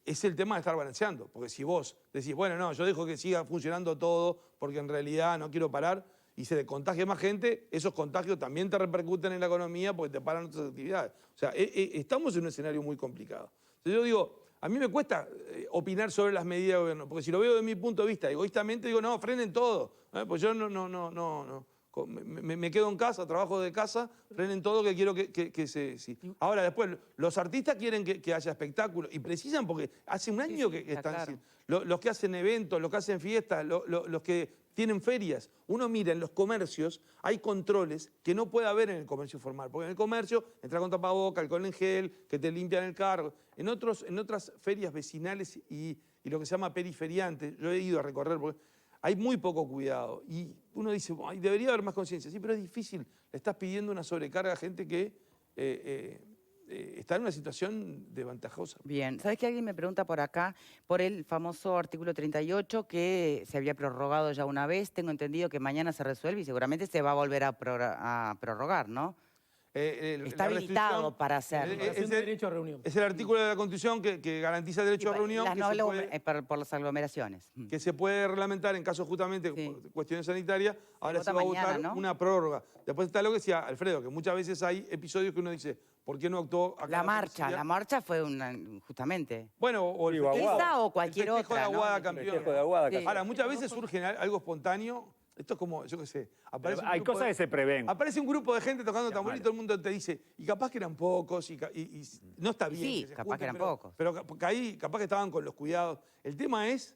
B: es el tema de estar balanceando, porque si vos decís, bueno, no, yo dejo que siga funcionando todo porque en realidad no quiero parar y se contagie más gente, esos contagios también te repercuten en la economía porque te paran otras actividades. O sea, estamos en un escenario muy complicado. Entonces yo digo, a mí me cuesta opinar sobre las medidas del gobierno, porque si lo veo desde mi punto de vista, egoístamente digo, no, frenen todo, pues yo no. Me quedo en casa, trabajo de casa, frenen todo que quiero que se... Sí. Ahora, después, los artistas quieren que haya espectáculos y precisan porque hace un año que están...
A: claro.
B: Los que hacen eventos, los que hacen fiestas, los que tienen ferias. Uno mira en los comercios, hay controles que no puede haber en el comercio formal, porque en el comercio entra con tapaboca, alcohol en gel, que te limpian el carro. En otras ferias vecinales y lo que se llama periferiantes, yo he ido a recorrer, porque hay muy poco cuidado. Y uno dice, ay, debería haber más conciencia. Sí, pero es difícil. Le estás pidiendo una sobrecarga a gente que está en una situación desventajosa.
A: Bien, ¿sabes que alguien me pregunta por acá por el famoso artículo 38 que se había prorrogado ya una vez? Tengo entendido que mañana se resuelve y seguramente se va a volver a prorrogar, ¿no? Está habilitado para hacerlo.
F: Es derecho a reunión.
B: Es el artículo de la Constitución que garantiza el derecho a reunión.
A: Por las aglomeraciones.
B: Que se puede reglamentar en caso justamente por cuestiones sanitarias. Ahora se va a votar, ¿no?, una prórroga. Después está lo que decía Alfredo, que muchas veces hay episodios que uno dice, ¿por qué no actuó acá?
A: La marcha fue justamente.
B: Bueno, o
A: esa o cualquier otra,
B: de Aguada, campeón.
H: Sí.
B: Ahora, muchas veces surge algo espontáneo. Esto es como, yo qué sé,
H: hay cosas que se prevén.
B: Aparece un grupo de gente tocando tambor y todo el mundo te dice, y capaz que eran pocos, y no está bien.
A: Sí, capaz que eran pocos.
B: Pero ahí capaz que estaban con los cuidados. El tema es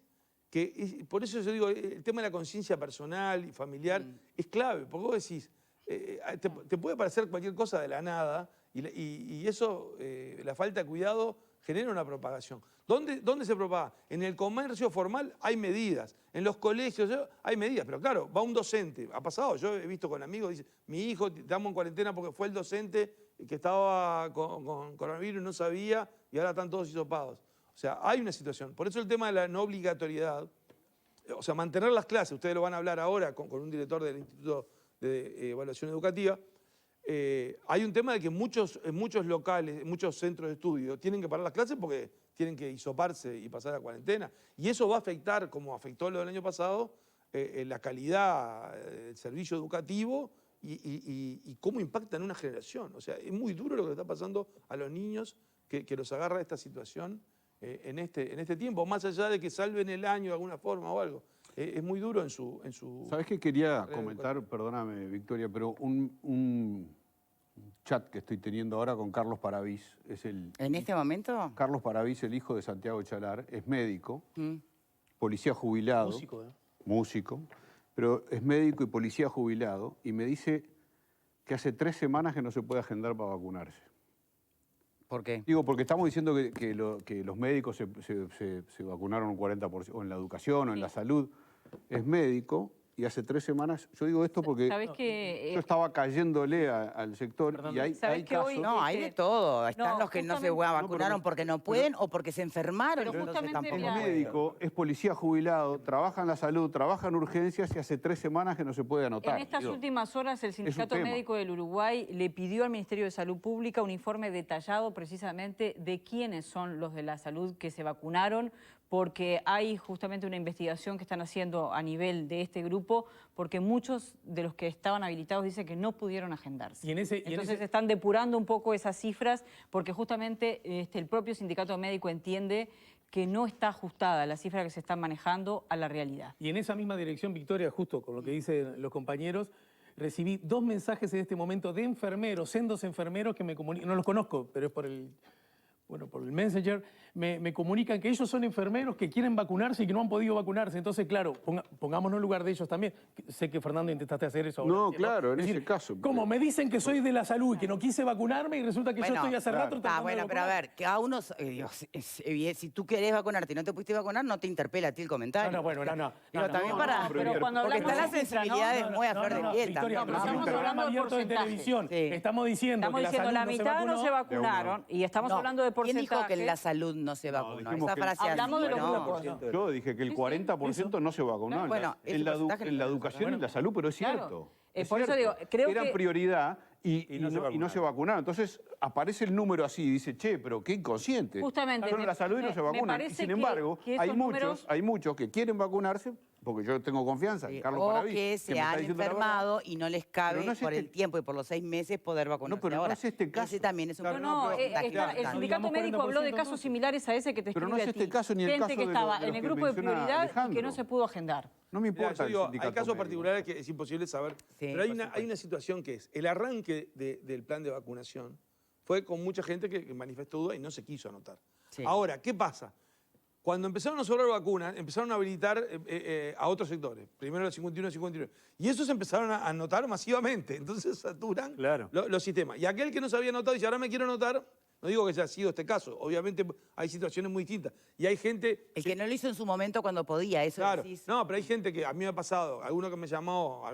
B: que, por eso yo digo, el tema de la conciencia personal y familiar es clave, porque vos decís, te puede parecer cualquier cosa de la nada, y eso, la falta de cuidado, genera una propagación. ¿Dónde se propaga? En el comercio formal hay medidas, en los colegios hay medidas, pero claro, va un docente, ha pasado, yo he visto con amigos, dice, mi hijo estamos en cuarentena porque fue el docente que estaba con coronavirus y no sabía, y ahora están todos hisopados. O sea, hay una situación. Por eso el tema de la no obligatoriedad, o sea, mantener las clases, ustedes lo van a hablar ahora con un director del Instituto de Evaluación Educativa. Hay un tema de que en muchos locales, en muchos centros de estudio, tienen que parar las clases porque tienen que hisoparse y pasar a cuarentena. Y eso va a afectar, como afectó lo del año pasado, la calidad del servicio educativo y cómo impacta en una generación. O sea, es muy duro lo que le está pasando a los niños que los agarra esta situación en este tiempo, más allá de que salven el año de alguna forma o algo. Es muy duro en su...
C: ¿Sabés qué quería comentar? Perdóname, Victoria, pero un chat que estoy teniendo ahora con Carlos Paravís.
A: ¿En este momento?
C: Carlos Paravís, el hijo de Santiago Chalar, es médico, policía jubilado. Músico, pero es médico y policía jubilado, y me dice que hace 3 semanas que no se puede agendar para vacunarse.
A: ¿Por qué?
C: Digo, porque estamos diciendo que los médicos se vacunaron un 40%, o en la educación, o en la salud. Es médico, y hace 3 semanas, yo digo esto porque yo estaba cayéndole al sector, y hay casos...
A: No, hay de todo. Están los que no se vacunaron porque no pueden o porque se enfermaron.
C: Pero justamente es médico, es policía jubilado, trabaja en la salud, trabaja en urgencias, y hace 3 semanas que no se puede anotar.
E: En estas últimas horas, el Sindicato Médico del Uruguay le pidió al Ministerio de Salud Pública un informe detallado precisamente de quiénes son los de la salud que se vacunaron, porque hay justamente una investigación que están haciendo a nivel de este grupo, porque muchos de los que estaban habilitados dicen que no pudieron agendarse. Entonces están depurando un poco esas cifras, porque justamente el propio sindicato médico entiende que no está ajustada la cifra que se está manejando a la realidad.
F: Y en esa misma dirección, Victoria, justo con lo que dicen los compañeros, recibí 2 mensajes en este momento de enfermeros, sendos enfermeros que me comunican, no los conozco, pero es por el Messenger, me comunican que ellos son enfermeros que quieren vacunarse y que no han podido vacunarse. Entonces, claro, pongámonos en lugar de ellos también. Sé que, Fernando, intentaste hacer eso ahora.
C: No, claro, en ese caso.
F: Como me dicen que soy de la salud y que no quise vacunarme y resulta que yo estoy hace rato tratando de
A: pero a ver, que a uno, si tú querés vacunarte y no te pudiste vacunar, no te interpela a ti el comentario. Pero también
E: pero cuando
A: porque
E: hablamos
A: están las sensibilidades muy a flor de piel.
F: Victoria,
E: pero
F: estamos hablando de porcentaje. De televisión. Estamos diciendo que
E: la mitad no se vacunaron y estamos hablando de porcentaje.
A: ¿Quién dijo que en la salud no se vacunó? Esa frase
E: hablamos de los grupos.
C: Yo dije que el 40% no se vacunó en la educación y en la salud, pero es cierto.
E: Por eso digo, creo que...
C: Era prioridad y no se vacunaron. Entonces aparece el número así y dice, che, pero qué inconsciente.
E: Justamente.
C: Son la salud y no se vacunan. Y sin embargo, hay muchos que quieren vacunarse, porque yo tengo confianza en Carlos Paravís.
A: O que se han enfermado y no les cabe por el tiempo y por los 6 meses poder vacunarse.
C: No, pero
A: ahora.
C: No es este caso.
A: Ese también es un
E: el sindicato médico habló de casos similares a ese que te escribe
C: a ti. Pero no es este caso ni el caso de
E: gente que estaba en el grupo de prioridad y que no se pudo agendar.
C: No me importa.
B: Hay casos particulares que es imposible saber, pero hay una situación que es, el arranque del plan de vacunación fue con mucha gente que manifestó duda y no se quiso anotar. Ahora, ¿qué pasa? Cuando empezaron a sobrar vacunas, empezaron a habilitar a otros sectores. Primero los 51 y 59. Y esos empezaron a anotar masivamente. Entonces saturan los sistemas. Y aquel que no se había anotado dice, ahora me quiero anotar. No digo que haya sido este caso. Obviamente hay situaciones muy distintas. Y hay gente...
A: El que no lo hizo en su momento cuando podía, eso
B: Claro.
A: decís.
B: No, pero hay gente que a mí me ha pasado. Alguno que me llamó,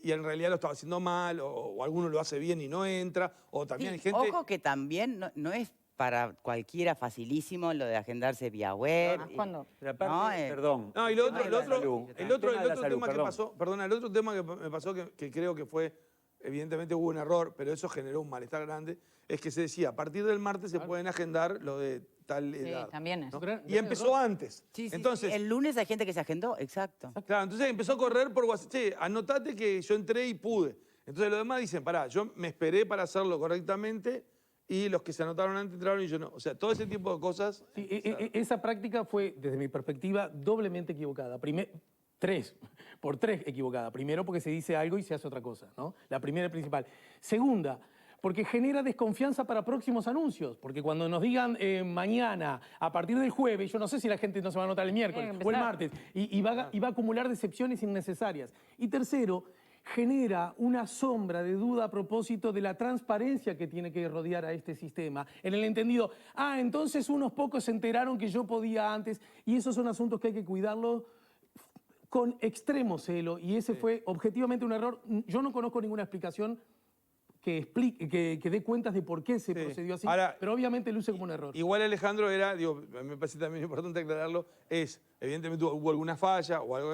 B: y en realidad lo estaba haciendo mal, o alguno lo hace bien y no entra. O también hay gente...
A: Ojo que también no es para cualquiera facilísimo lo de agendarse vía web.
E: ¿Cuándo?
G: Pero aparte, perdón.
B: No, y el otro tema que me pasó que creo que fue, evidentemente hubo un error, pero eso generó un malestar grande, es que se decía, a partir del martes se pueden agendar lo de tal edad.
E: Sí, también es.
B: ¿no? Y empezó antes.
A: Sí,
B: Entonces,
A: el lunes hay gente que se agendó, exacto.
B: claro, entonces empezó a correr por WhatsApp, che, anotate que yo entré y pude. Entonces los demás dicen, pará, yo me esperé para hacerlo correctamente, y los que se anotaron antes entraron y yo no. O sea, todo ese tipo de cosas...
F: Sí, esa práctica fue, desde mi perspectiva, doblemente equivocada. Por tres equivocada. Primero, porque se dice algo y se hace otra cosa, ¿no? La primera y principal. Segunda, porque genera desconfianza para próximos anuncios. Porque cuando nos digan mañana, a partir del jueves, yo no sé si la gente no se va a anotar el miércoles o el martes, y va a acumular decepciones innecesarias. Y tercero, genera una sombra de duda a propósito de la transparencia que tiene que rodear a este sistema. En el entendido, entonces unos pocos se enteraron que yo podía antes, y esos son asuntos que hay que cuidarlos con extremo celo, y ese fue objetivamente un error. Yo no conozco ninguna explicación que dé cuentas de por qué se procedió así, pero obviamente luce como un error.
B: Igual Alejandro era, me parece también importante aclararlo, evidentemente hubo alguna falla o algo,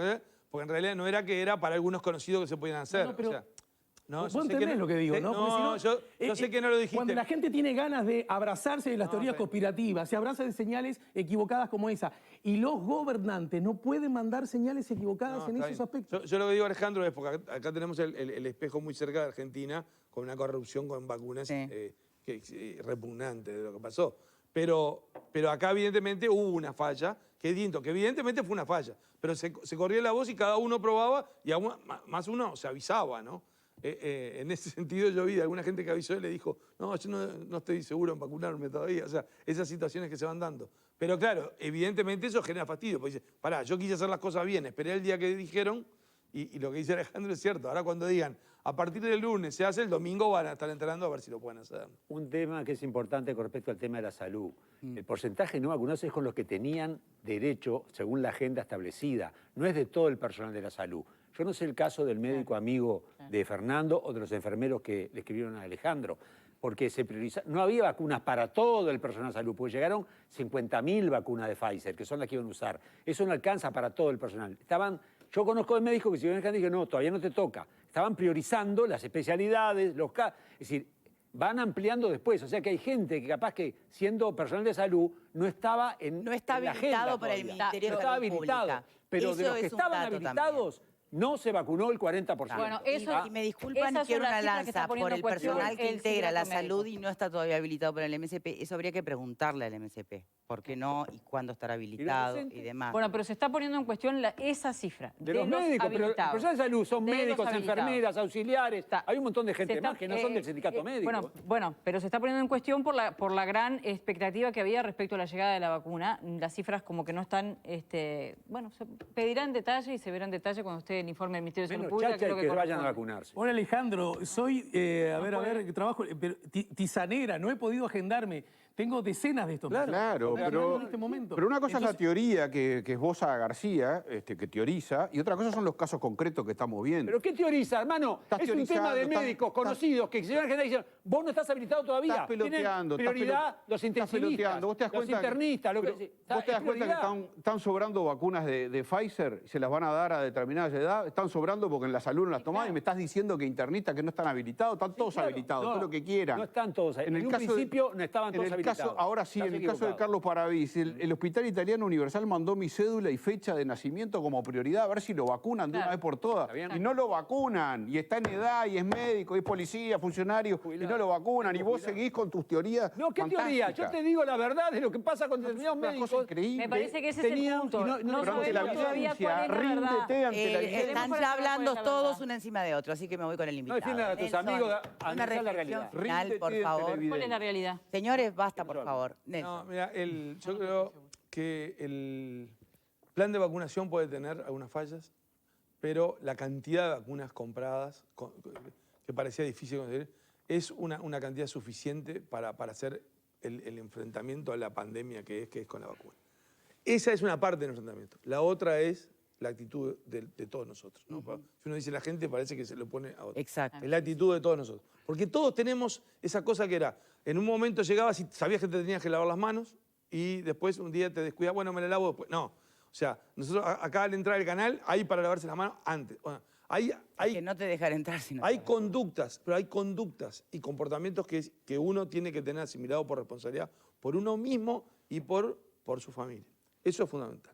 B: porque en realidad no era que era para algunos conocidos que se podían hacer.
F: No, pero,
B: o sea,
F: vos entendés lo que digo, ¿no?
B: No, yo sé que no lo dijiste.
F: Cuando la gente tiene ganas de abrazarse de las teorías conspirativas, se abraza de señales equivocadas como esa, y los gobernantes no pueden mandar señales equivocadas en esos aspectos.
B: Yo lo que digo, Alejandro, es porque acá tenemos el espejo muy cerca de Argentina, con una corrupción con vacunas repugnante de lo que pasó. Pero acá evidentemente hubo una falla, que evidentemente fue una falla, pero se corría la voz y cada uno probaba y más uno se avisaba, ¿no? En ese sentido yo vi a alguna gente que avisó y le dijo, no, yo no estoy seguro en vacunarme todavía. O sea, esas situaciones que se van dando. Pero claro, evidentemente eso genera fastidio, porque dice, pará, yo quise hacer las cosas bien, esperé el día que dijeron, y lo que dice Alejandro es cierto. Ahora cuando digan, a partir del lunes se hace, el domingo van a estar entrando a ver si lo pueden hacer.
G: Un tema que es importante con respecto al tema de la salud. El porcentaje no vacunados es con los que tenían derecho según la agenda establecida. No es de todo el personal de la salud. Yo no sé el caso del médico amigo de Fernando o de los enfermeros que le escribieron a Alejandro, porque se prioriza. No había vacunas para todo el personal de salud, porque llegaron 50.000 vacunas de Pfizer, que son las que iban a usar. Eso no alcanza para todo el personal. Yo conozco de médicos que si ven gente dije, no, todavía no te toca. Estaban priorizando las especialidades, es decir, van ampliando después. O sea que hay gente que capaz que siendo personal de salud no estaba en
A: No está
G: en la
A: habilitado
G: agenda
A: por el
G: todavía.
A: Ministerio
G: No
A: de
G: estaba
A: Salud
G: habilitado.
A: Pública.
G: Pero
A: Eso
G: de los que
A: es un
G: estaban
A: dato
G: habilitados, no se vacunó el 40%.
E: Bueno,
A: Y me disculpan y
E: esas
A: quiero
E: son
A: una
E: las cifras que está
A: lanza
E: poniendo
A: por
E: en
A: el
E: cuestión
A: personal que
E: el
A: integra la
E: sindicato
A: salud
E: médico.
A: y no está todavía habilitado por el MSP. Eso habría que preguntarle al MSP. ¿Por qué no? ¿Y cuándo estará habilitado? Y demás.
E: Bueno, pero se está poniendo en cuestión esa cifra.
G: De los médicos, pero los profesionales de salud son
E: De los
G: médicos,
E: habilitados.
G: enfermeras, auxiliares. Hay un montón de gente
E: Se está-
G: más que no son del sindicato médico.
E: Bueno, pero se está poniendo en cuestión por la gran expectativa que había respecto a la llegada de la vacuna. Las cifras como que no están, bueno, se pedirán detalle y se verán detalle cuando esté el informe del Ministerio de Salud
G: Menos
E: Pública.
G: chacha y que vayan a vacunarse.
F: Hola Alejandro, soy, trabajo, pero tisanera, no he podido agendarme. Tengo decenas de estos.
C: Claro,
F: en este momento.
C: pero una cosa es la teoría que es Bosa García, que teoriza, y otra cosa son los casos concretos que estamos viendo.
G: ¿Pero qué teoriza, hermano?
C: Estás
G: Es un tema de
C: teorizando,
G: médicos conocidos que se llevan a gente y dicen, vos no estás habilitado todavía.
C: Estás peloteando.
G: Tienen prioridad los intensivistas,
C: Vos te das
G: los
C: cuenta
G: internistas, lo que
C: vos te das cuenta que están sobrando vacunas de Pfizer, se las van a dar a determinadas edades, están sobrando porque en la salud no las toman, y me estás diciendo que internistas que no están habilitados, están todos habilitados, todo lo que quieran.
G: No están todos ahí. En un
C: caso
G: principio no estaban todos habilitados.
C: Ahora sí, en el caso de Carlos Paravís, el Hospital Italiano Universal mandó mi cédula y fecha de nacimiento como prioridad a ver si lo vacunan de una vez por todas. Y no lo vacunan, y está en edad, y es médico, y es policía, funcionario, y no lo vacunan, y vos seguís con tus teorías.
G: No, ¿qué teoría? Yo te digo la verdad de lo que pasa con determinados médicos.
E: Me parece que ese es el punto. No sabemos todavía cuál es la verdad.
A: Están ya hablando todos uno encima de otro, así que me voy con el invitado.
G: No defiendan a tus
A: Nelson,
G: amigos,
A: una
G: analizar la
A: reflexión
G: realidad.
A: final, por favor.
E: ¿Cuál es la realidad?
A: Señores, basta, por favor. Nelson.
B: No, mira, yo creo que el plan de vacunación puede tener algunas fallas, pero la cantidad de vacunas compradas, que parecía difícil conseguir, es una cantidad suficiente para hacer el enfrentamiento a la pandemia que es con la vacuna. Esa es una parte del enfrentamiento. La otra es la actitud de todos nosotros, ¿no? Si uno dice la gente, parece que se lo pone a otro.
A: Exacto.
B: Es la actitud de todos nosotros. Porque todos tenemos esa cosa que era, en un momento llegabas y sabías que te tenías que lavar las manos y después un día te descuidas, bueno, me la lavo después. No. O sea, nosotros acá al entrar al canal hay para lavarse las manos antes. Bueno,
A: que no te dejan entrar si no.
B: hay conductas, pero hay conductas y comportamientos que uno tiene que tener asimilado por responsabilidad por uno mismo y por su familia. Eso es fundamental.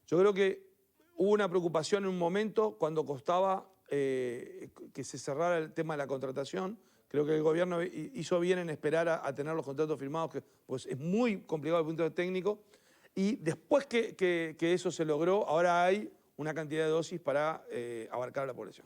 B: Yo creo que hubo una preocupación en un momento cuando costaba que se cerrara el tema de la contratación. Creo que el gobierno hizo bien en esperar a tener los contratos firmados, que pues es muy complicado desde el punto de vista técnico. Y después que eso se logró, ahora hay una cantidad de dosis para abarcar a la población.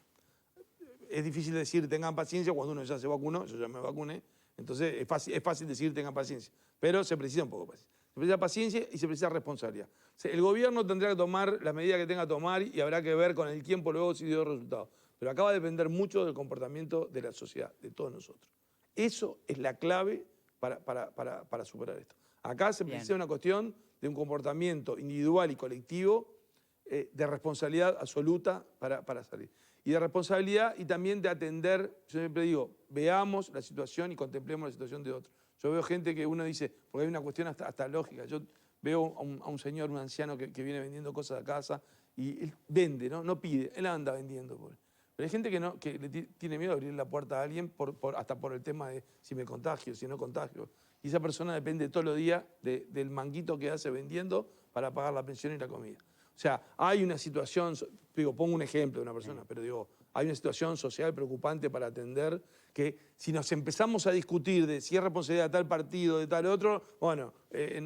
B: Es difícil decir tengan paciencia cuando uno ya se vacunó, yo ya me vacuné, entonces es fácil decir tengan paciencia, pero se precisa un poco de paciencia. Se precisa paciencia y se precisa responsabilidad. O sea, el gobierno tendrá que tomar las medidas que tenga que tomar y habrá que ver con el tiempo luego si dio resultados. Pero acá va a depender mucho del comportamiento de la sociedad, de todos nosotros. Eso es la clave para superar esto. Acá se precisa una cuestión de un comportamiento individual y colectivo de responsabilidad absoluta para salir. Y de responsabilidad y también de atender, yo siempre digo, veamos la situación y contemplemos la situación de otros. Yo veo gente que uno dice, porque hay una cuestión hasta lógica, yo veo a un señor, un anciano que viene vendiendo cosas a casa y él vende, no pide, él anda vendiendo. Pero hay gente que le tiene miedo de abrir la puerta a alguien hasta por el tema de si me contagio, si no contagio. Y esa persona depende todos los días del manguito que hace vendiendo para pagar la pensión y la comida. O sea, hay una situación, pongo un ejemplo de una persona, pero digo, hay una situación social preocupante para atender que si nos empezamos a discutir de si es responsabilidad de tal partido, de tal otro, bueno,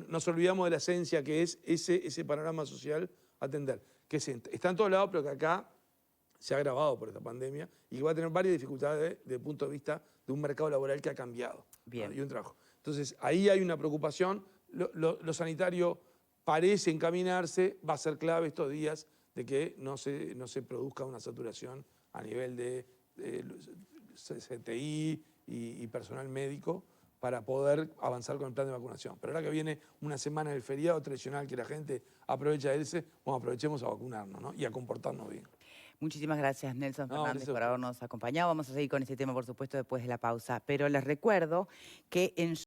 B: nos olvidamos de la esencia que es ese panorama social a atender. Que está en todos lados, pero que acá se ha agravado por esta pandemia y que va a tener varias dificultades desde el punto de vista de un mercado laboral que ha cambiado.
A: Bien.
B: Y un trabajo. Entonces, ahí hay una preocupación. Lo sanitario parece encaminarse, va a ser clave estos días de que no se produzca una saturación a nivel de CTI y personal médico para poder avanzar con el plan de vacunación. Pero ahora que viene una semana del feriado tradicional que la gente aprovecha de irse, bueno, aprovechemos a vacunarnos, ¿no? Y a comportarnos bien.
A: Muchísimas gracias, Nelson Fernández, por habernos acompañado. Vamos a seguir con este tema, por supuesto, después de la pausa. Pero les recuerdo que en